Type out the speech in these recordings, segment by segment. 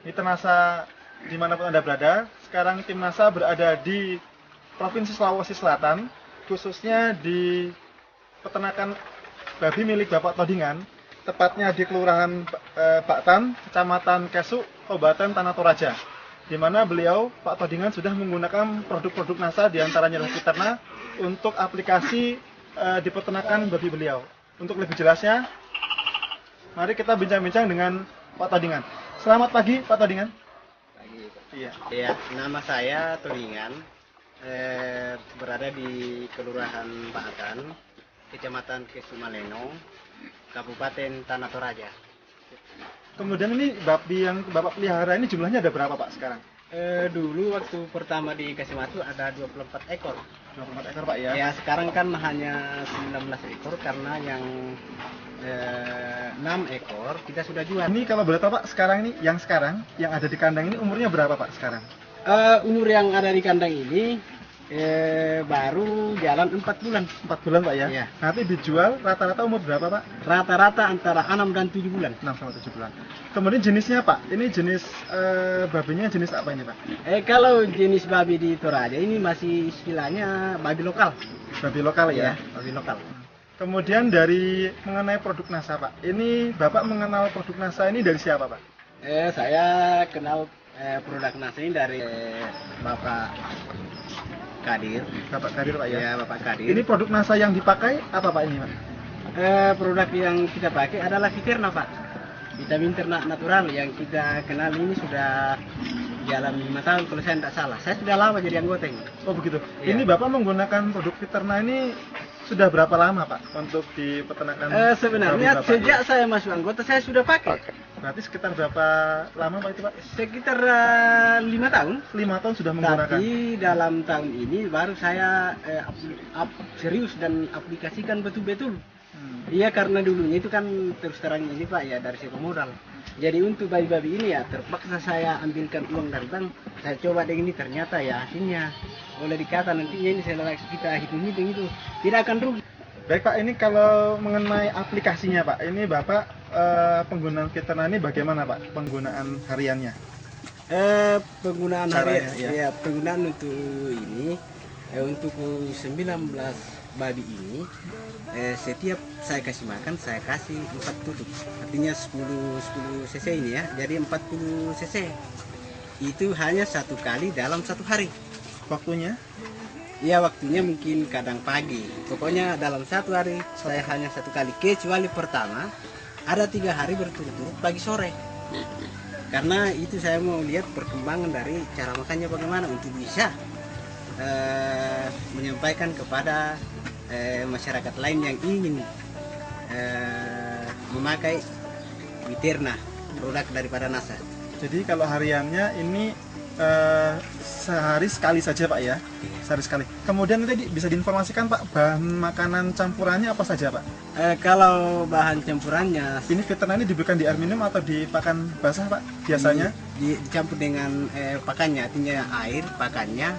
Mitra Nasa dimanapun Anda berada. Sekarang tim NASA berada di Provinsi Sulawesi Selatan, khususnya di peternakan babi milik Bapak Todingan, tepatnya di Kelurahan Baktan, Kecamatan Kesuk, Kabupaten Tanah Toraja, di mana beliau, Pak Todingan, sudah menggunakan produk-produk NASA, diantaranya adalah Fiterna, untuk aplikasi di peternakan babi beliau. Untuk lebih jelasnya, mari kita bincang-bincang dengan Pak Todingan. Selamat pagi, Pak Todingan. Pagi, Pak. Iya. Ya, nama saya Todingan, berada di Kelurahan Baktan, Kecamatan Kesumaleno, Kabupaten Tanah Toraja. Kemudian ini babi yang Bapak pelihara ini jumlahnya ada berapa, Pak, sekarang? Dulu waktu pertama di Kasimatu ada 24 ekor. 24 ekor, Pak, ya? Ya, sekarang kan hanya 19 ekor karena yang 6 ekor kita sudah jual. Ini kalau boleh tahu, Pak, sekarang ini yang ada di kandang ini umurnya berapa, Pak, sekarang? Umur yang ada di kandang ini baru jalan 4 bulan. 4 bulan, Pak, ya? Iya. Nanti dijual rata-rata umur berapa, Pak? Rata-rata antara 6 dan 7 bulan. 6 sampai 7 bulan. Kemudian jenisnya, Pak, ini jenis babinya jenis apa ini, Pak? Kalau jenis babi di Toraja ini masih istilahnya babi lokal. Babi lokal, ya? Babi lokal. Kemudian dari mengenai produk NASA, Pak, ini Bapak mengenal produk NASA ini dari siapa, Pak? Saya kenal produk nasi ini dari Bapak Kadir. Bapak Kadir, Pak, ya? Ya, Bapak Kadir. Ini produk NASA yang dipakai apa, Pak, ini, Pak? Produk yang kita pakai adalah Fiterna, Pak. Vitamin ternak natural yang kita kenal ini sudah jalan 5 tahun kalau saya tidak salah. Saya sudah lama jadi anggota ini. Oh, begitu. Iya. Ini Bapak menggunakan produk Fiterna ini sudah berapa lama, Pak, untuk di peternakan? Sebenarnya babi Bapak? sejak saya masuk anggota saya sudah pakai. Berarti sekitar berapa lama, Pak, itu, Pak? Sekitar 5 tahun. 5 tahun sudah menggunakan. Tapi dalam tahun ini baru saya serius dan aplikasikan betul-betul. Iya, karena dulunya itu kan terus terang ini, Pak, ya dari segi modal. Jadi untuk babi-babi ini ya terpaksa saya ambilkan uang dari bank. Saya coba dengan ini, ternyata ya hasilnya boleh dikata nantinya ini setelah kita hitung-hitung itu tidak akan rugi. Baik, Pak, ini kalau mengenai aplikasinya, Pak, ini Bapak penggunaan Fiterna ini bagaimana, Pak, penggunaan hariannya? Penggunaan Caranya, ya penggunaan untuk ini untuk 19 babi ini setiap saya kasih makan saya kasih 4 tutup, artinya 10 cc ini ya, jadi 40 cc itu hanya satu kali dalam satu hari. Waktunya? Ya, waktunya mungkin kadang pagi, pokoknya dalam satu hari saya hanya satu kali, kecuali pertama ada 3 hari berturut-turut pagi sore, karena itu saya mau lihat perkembangan dari cara makannya bagaimana untuk bisa menyampaikan kepada masyarakat lain yang ingin memakai Fiterna, produk daripada NASA. Jadi kalau hariannya ini sehari sekali saja, Pak, ya? Sehari sekali. Kemudian nanti bisa diinformasikan, Pak, bahan makanan campurannya apa saja, Pak? Kalau bahan campurannya Ini Fiterna ini diberikan di air minum atau di pakan basah, Pak, biasanya? dicampur dengan pakannya, artinya air, pakannya,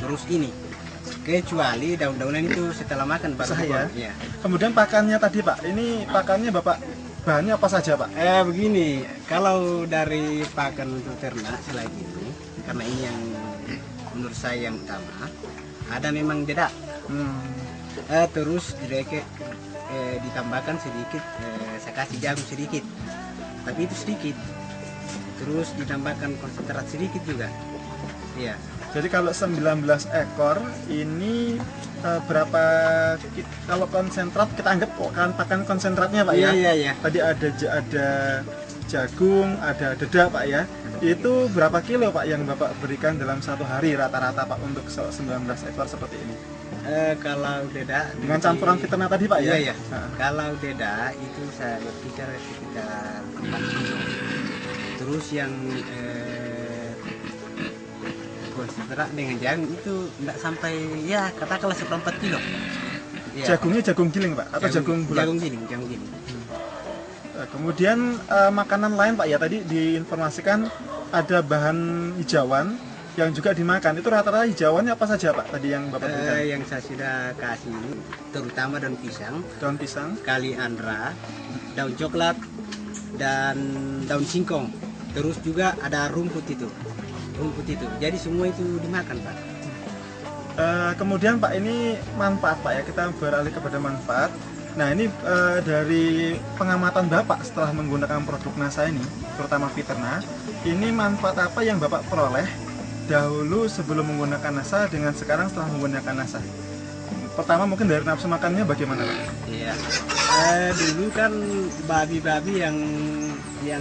terus ini. Kecuali daun-daunan itu setelah makan, Pak. Basah, ya? Iya. Kemudian pakannya tadi, Pak, ini pakannya Bapak bahannya apa saja, Pak? Begini, kalau dari pakan untuk ternak selain itu, karena ini yang menurut saya yang utama, ada memang dedak. Terus ditambahkan sedikit, saya kasih jagung sedikit, tapi itu sedikit. Terus ditambahkan konsentrat sedikit juga. Iya. Jadi kalau 19 ekor ini berapa, kalau konsentrat kita anggap kan pakan konsentratnya, Pak, ya? Iya. Tadi ada jagung, ada dedak, Pak, ya? Itu berapa kilo, Pak, yang Bapak berikan dalam satu hari rata-rata, Pak, untuk 19 ekor seperti ini? Kalau dedak Dengan campuran Fiterna tadi, Pak, ya? Iya. Kalau dedak itu saya berbicara sekitar 4 kilo. Terus yang konsentrat dengan jagung itu tidak sampai, ya katakanlah 1/4 kilo. Ya. Jagungnya jagung giling, Pak, atau jagung bulat? Jagung giling. Kemudian makanan lain, Pak, ya, tadi diinformasikan ada bahan hijauan yang juga dimakan. Itu rata-rata hijauannya apa saja, Pak, tadi yang Bapak berikan? Yang saya sudah kasih ini terutama daun pisang, Daun pisang, kaliandra, daun coklat, dan daun singkong. terus juga ada rumput itu. Jadi semua itu dimakan, Pak. Kemudian Pak, ini manfaat Pak ya, kita beralih kepada manfaat. Nah ini dari pengamatan Bapak setelah menggunakan produk NASA ini, terutama Viterna, ini manfaat apa yang Bapak peroleh dahulu sebelum menggunakan NASA dengan sekarang setelah menggunakan NASA? Pertama mungkin dari nafsu makannya bagaimana Pak? Iya. Dulu kan babi-babi yang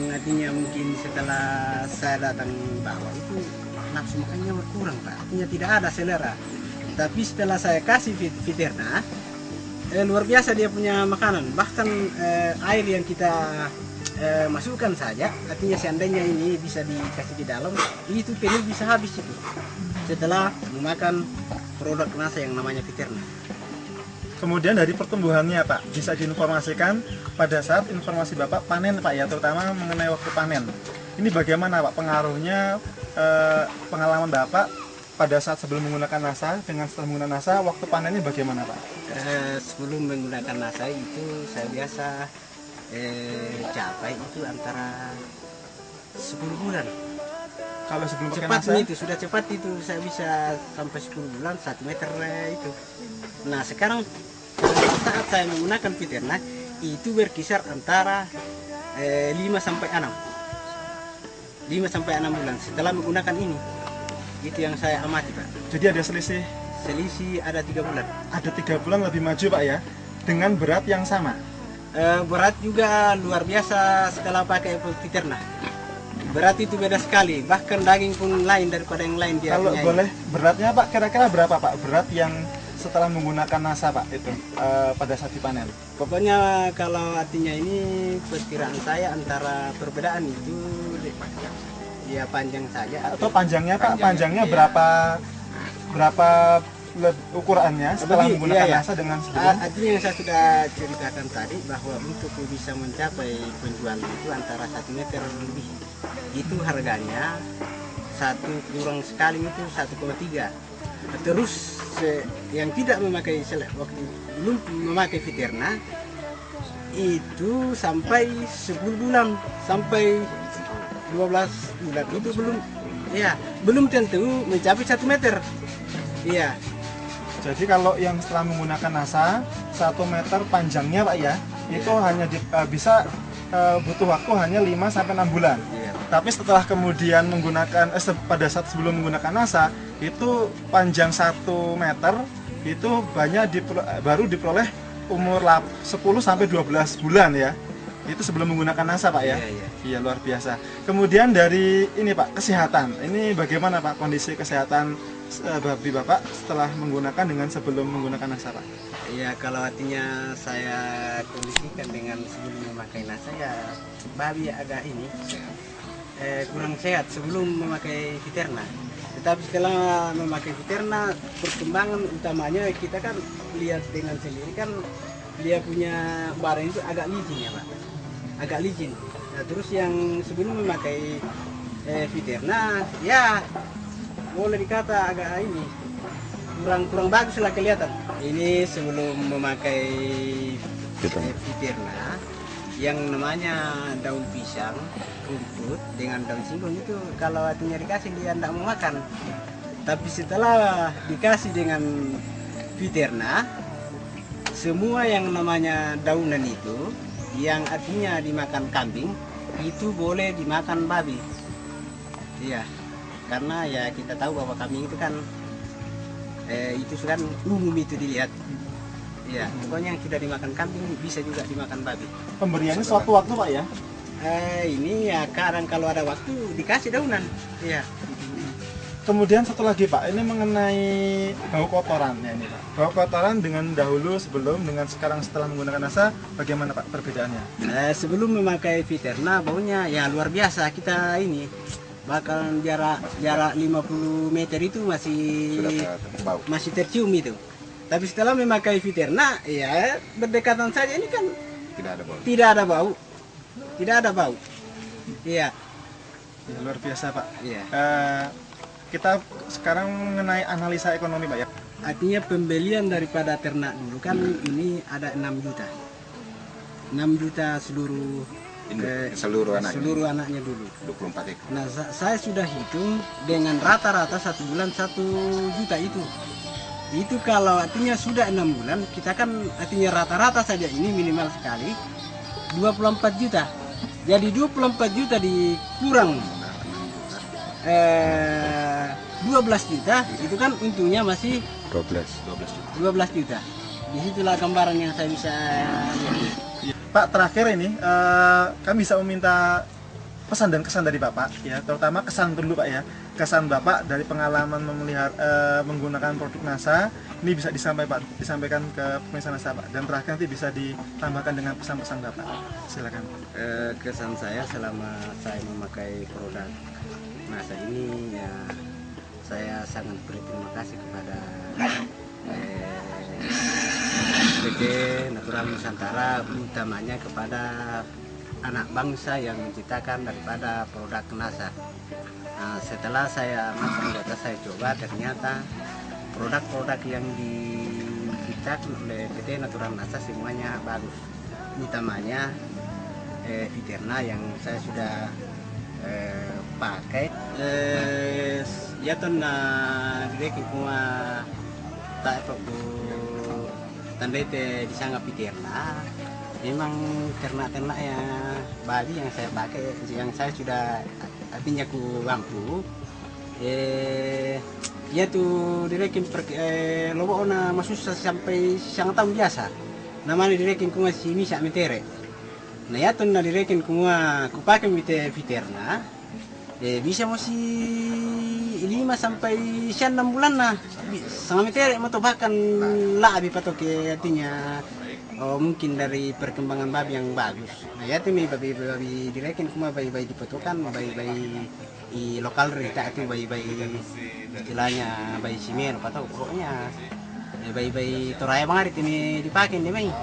artinya mungkin setelah saya datang bawah itu nafsu makannya berkurang, Pak. Artinya tidak ada selera. Tapi setelah saya kasih Viterna, luar biasa dia punya makanan. Bahkan air yang kita masukkan saja, artinya seandainya ini bisa dikasih di dalam, itu penuh bisa habis itu. Setelah memakan produk NASA yang namanya Viterna. Kemudian dari pertumbuhannya Pak, bisa diinformasikan pada saat informasi Bapak panen Pak ya, terutama mengenai waktu panen. Ini bagaimana Pak pengaruhnya pengalaman Bapak pada saat sebelum menggunakan NASA dengan setelah menggunakan NASA, waktu panennya bagaimana Pak? Sebelum menggunakan NASA itu saya biasa capai itu antara 10 bulan. Kalau sebelum pakai Cepat NASA? itu, sudah cepat itu saya bisa sampai 10 bulan 1 meter itu. Nah sekarang saat saya menggunakan Viterna itu berkisar antara 5 sampai 6 bulan setelah menggunakan ini. Itu yang saya amati Pak. Jadi ada selisih Ada 3 bulan. Ada 3 bulan lebih maju Pak ya, dengan berat yang sama. Berat juga luar biasa setelah pakai Viterna. Berat itu beda sekali, bahkan daging pun lain daripada yang lain dia. Kalau boleh beratnya Pak, kira-kira berapa Pak berat yang setelah menggunakan NASA Pak itu pada saat dipanen? Pokoknya kalau artinya ini perkiraan saya antara perbedaan itu ya panjang saja. Atau panjangnya Pak, panjangnya iya. berapa ukurannya setelah menggunakan iya. NASA dengan sebelum? Artinya yang saya sudah ceritakan tadi bahwa untuk bisa mencapai penjualan itu antara 1 meter lebih. Itu harganya satu kurang sekali itu 1,3. Terus yang tidak memakai waktu belum memakai Viterna itu sampai 10 bulan sampai 12 bulan itu belum tentu mencapai 1 meter. Iya. Jadi kalau yang setelah menggunakan NASA 1 meter panjangnya Pak ya, itu hanya bisa butuh waktu hanya 5 sampai 6 bulan. Iya. Tapi setelah kemudian menggunakan pada saat sebelum menggunakan NASA itu panjang 1 meter itu baru diperoleh umur 10 sampai 12 bulan ya. Itu sebelum menggunakan NASA Pak ya. Iya luar biasa. Kemudian dari ini Pak, kesehatan. Ini bagaimana Pak kondisi kesehatan babi Bapak setelah menggunakan dengan sebelum menggunakan NASA Pak? Iya, kalau artinya saya kondisikan dengan sebelum memakai NASA ya babi agak ini kurang sehat sebelum memakai Viterna. Tetapi setelah memakai Viterna, perkembangan utamanya kita kan lihat dengan sendiri kan dia punya barang itu agak licin ya Pak, agak licin. Nah, terus yang sebelum memakai Viterna ya boleh dikata agak ini kurang bagus lah kelihatan. Ini sebelum memakai Viterna yang namanya daun pisang, rumput dengan daun singkong itu kalau artinya dikasih dia tidak mau makan. Tapi setelah dikasih dengan Viterna, semua yang namanya daunan itu yang artinya dimakan kambing itu boleh dimakan babi. Iya. Karena ya kita tahu bahwa kambing itu kan itu kan umum itu dilihat. Ya, pokoknya yang tidak dimakan kambing bisa juga dimakan babi. Pemberiannya suatu waktu Pak ya? Ini ya kadang kalau ada waktu dikasih daunan. Iya. Kemudian satu lagi Pak, ini mengenai bau kotoran ya ini Pak. Bau kotoran dengan dahulu sebelum dengan sekarang setelah menggunakan NASA bagaimana Pak perbedaannya? Sebelum memakai Viterna baunya ya luar biasa. Kita ini bahkan jarak 50 meter itu masih tercium itu. Tapi setelah memakai Viterna ya berdekatan saja ini kan tidak ada bau. Iya. Ya, luar biasa Pak. Iya. Kita sekarang mengenai analisa ekonomi Pak ya. Artinya pembelian daripada ternak dulu kan ini ada 6 juta. 6 juta seluruh Seluruh anaknya. Seluruh anaknya dulu. 24 ekor. Nah, saya sudah hitung dengan rata-rata 1 bulan 1 juta itu. Itu kalau artinya sudah 6 bulan, kita kan artinya rata-rata saja ini minimal sekali 24 juta. Jadi 24 juta dikurang 12 juta, itu kan untungnya masih 12 juta. Disitulah gambaran yang saya bisa lihat. Pak, terakhir ini kami bisa meminta pesan dan kesan dari Bapak, ya, terutama kesan dulu Pak ya, kesan Bapak dari pengalaman menggunakan produk NASA ini bisa disampaikan ke pemirsa NASA Pak, dan terakhir nanti bisa ditambahkan dengan pesan-pesan Bapak. Silakan. Kesan saya selama saya memakai produk NASA ini, ya, saya sangat berterima kasih kepada PT Natural Nusantara, utamanya kepada anak bangsa yang menciptakan daripada produk NASA. Nah, setelah saya masuk data, saya coba, ternyata produk-produk yang diciptakan oleh PT Natural NASA semuanya bagus. Utamanya Viterna yang saya sudah pakai. Ya tuh na direct kuma tak perlu tanda itu disanggap Viterna. Memang ternak-ternak yang Bali yang saya pakai, yang saya sudah artinya ku bangku, ya tuh direkin lobo na masuk sampai sangat tahun biasa. Namanya direkin ku masih bisa metere. Nah ya tuh na direkin ku pakai Viterna, bisa masih 5 sampai 6 bulan nah, sangat metere atau bahkan lebih patok artinya. Oh, mungkin dari perkembangan babi yang bagus. Nah ya tuh babi direkin kuma bayi-bayi dipotokan, bayi-bayi di lokal rita itu bayi-bayi istilahnya bayi simen atau pokoknya bayi-bayi toraya banget ini dipakai nih mai.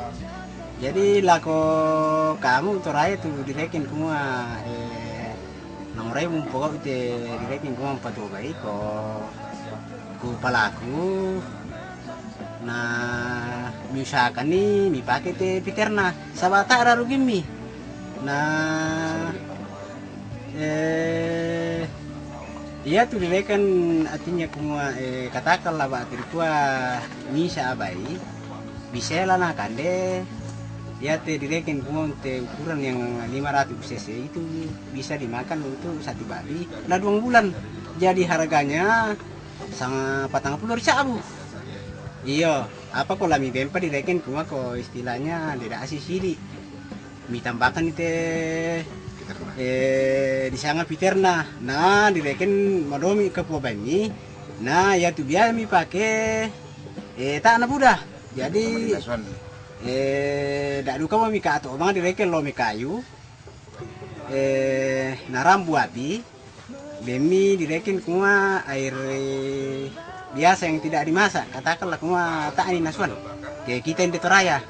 Jadi lako kamu toraya tuh direkin kuma nomornya pokok itu direkin kuma 4 bayi ku palaku. Nah, misalkan nih, pakai te Viterna, sabata ada rugi mi. Nah, iya tuh direkan artinya kumua katakanlah pak tirkua misa abai, bisa lah nak kande, ya te direkan kumua te ukuran yang 500 cc itu bisa dimakan untuk 1 babi, nah 2 bulan, jadi harganya sama 40 ribu. Iya, apa kok lami bempa direken kuma kok istilahnya tidak asih sili. Mi tambahkan itu disanga Viterna. Nah, direken madomi ke pobami. Nah, ya tuh biar mi pakai tak anak budak. Jadi dak duka mau mi ka atau bang direken lo mi kayu. Narambu api. Demi direken kuma air biasa yang tidak dimasak, katakanlah kuma tak ini nasuan kayak kita yang ditoraya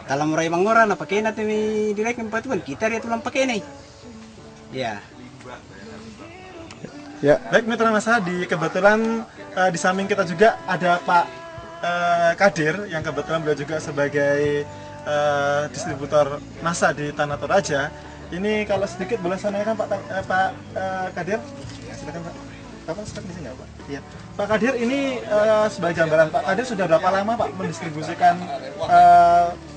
kalau murai mangora na pakai nanti direk empatuan kita dia tulang pakai nih ya. Ya, baik mitra NASA, di kebetulan di samping kita juga ada Pak Kadir yang kebetulan beliau juga sebagai distributor NASA di Tanah Toraja. Ini kalau sedikit boleh saya tanyakan Pak Kadir, silakan Pak. Bapak seperti di sini ya Pak? Iya. Pak Kadir, ini sebagai gambaran, Pak Kadir sudah berapa lama Pak mendistribusikan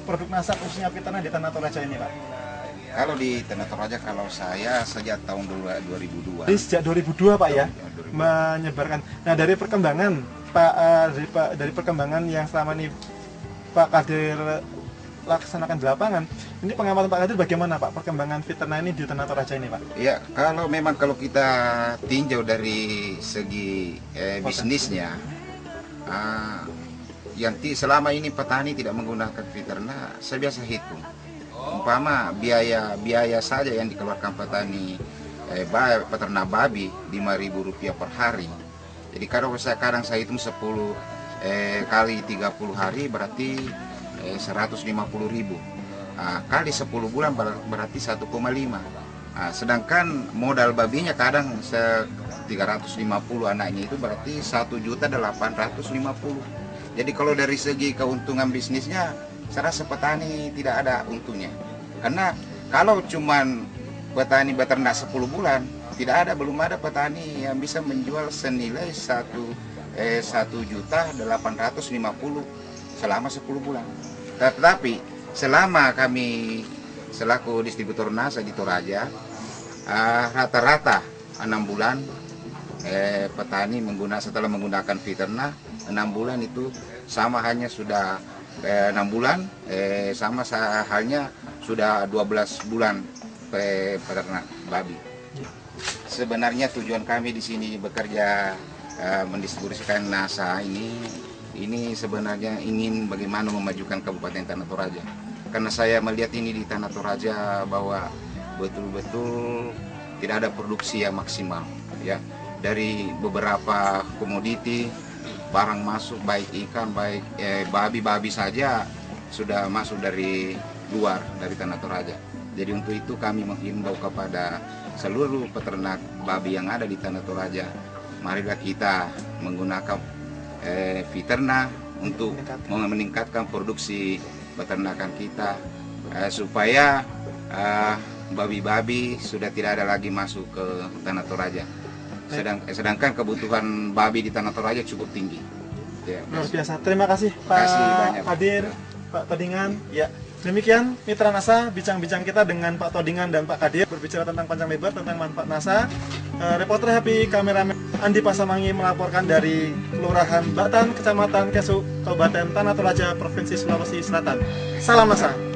produk NASA khususnya Viterna di Tanah Toraja ini Pak? Kalau di Tanah Toraja, kalau saya sejak tahun 2002. Jadi sejak 2002 Pak ya, menyebarkan. Nah dari perkembangan Pak, dari perkembangan yang selama ini Pak Kadir laksanakan di lapangan, ini pengamatan Pak Kadir bagaimana Pak perkembangan Viterna ini di Tanah Toraja ini Pak? Ya, kalau kita tinjau dari segi bisnisnya, yang selama ini petani tidak menggunakan Viterna, saya biasa hitung. Umpama biaya saja yang dikeluarkan petani peternak babi Rp5.000 per hari. Jadi kalau sekarang saya hitung 10 kali 30 hari berarti 150.000. Kali 10 bulan berarti 1,5. Sedangkan modal babinya kadang 350 anaknya itu berarti 1.850.000. Jadi kalau dari segi keuntungan bisnisnya, saya rasa petani tidak ada untungnya. Karena Kalau cuman petani beternak 10 bulan, belum ada petani yang bisa menjual senilai 1.850.000 selama 10 bulan. Tetapi selama kami selaku distributor NASA di Toraja, rata-rata 6 bulan petani setelah menggunakan Fiterna 6 bulan itu sama hanya sudah 6 bulan sama halnya sudah 12 bulan peternak babi. Sebenarnya tujuan kami di sini bekerja mendistribusikan NASA ini sebenarnya ingin bagaimana memajukan Kabupaten Tanah Toraja. Karena saya melihat ini di Tanah Toraja bahwa betul-betul tidak ada produksi yang maksimal, ya. Dari beberapa komoditi barang masuk, baik ikan, baik babi saja sudah masuk dari luar dari Tanah Toraja. Jadi untuk itu kami menghimbau kepada seluruh peternak babi yang ada di Tanah Toraja, marilah kita menggunakan Fiterna untuk meningkatkan produksi peternakan kita supaya babi-babi sudah tidak ada lagi masuk ke Tanah Toraja. Sedangkan kebutuhan babi di Tanah Toraja cukup tinggi. Ya, luar biasa. Terima kasih Pak banyak, Kadir, Pak Todingan. Ya, demikian Mitra NASA bincang-bincang kita dengan Pak Todingan dan Pak Kadir berbicara tentang panjang lebar tentang manfaat NASA. Reporter Happy, kameramen Andi Pasamangi melaporkan dari Kelurahan Batan, Kecamatan Kesu, Kabupaten Tanah Toraja, Provinsi Sulawesi Selatan. Salam NASA.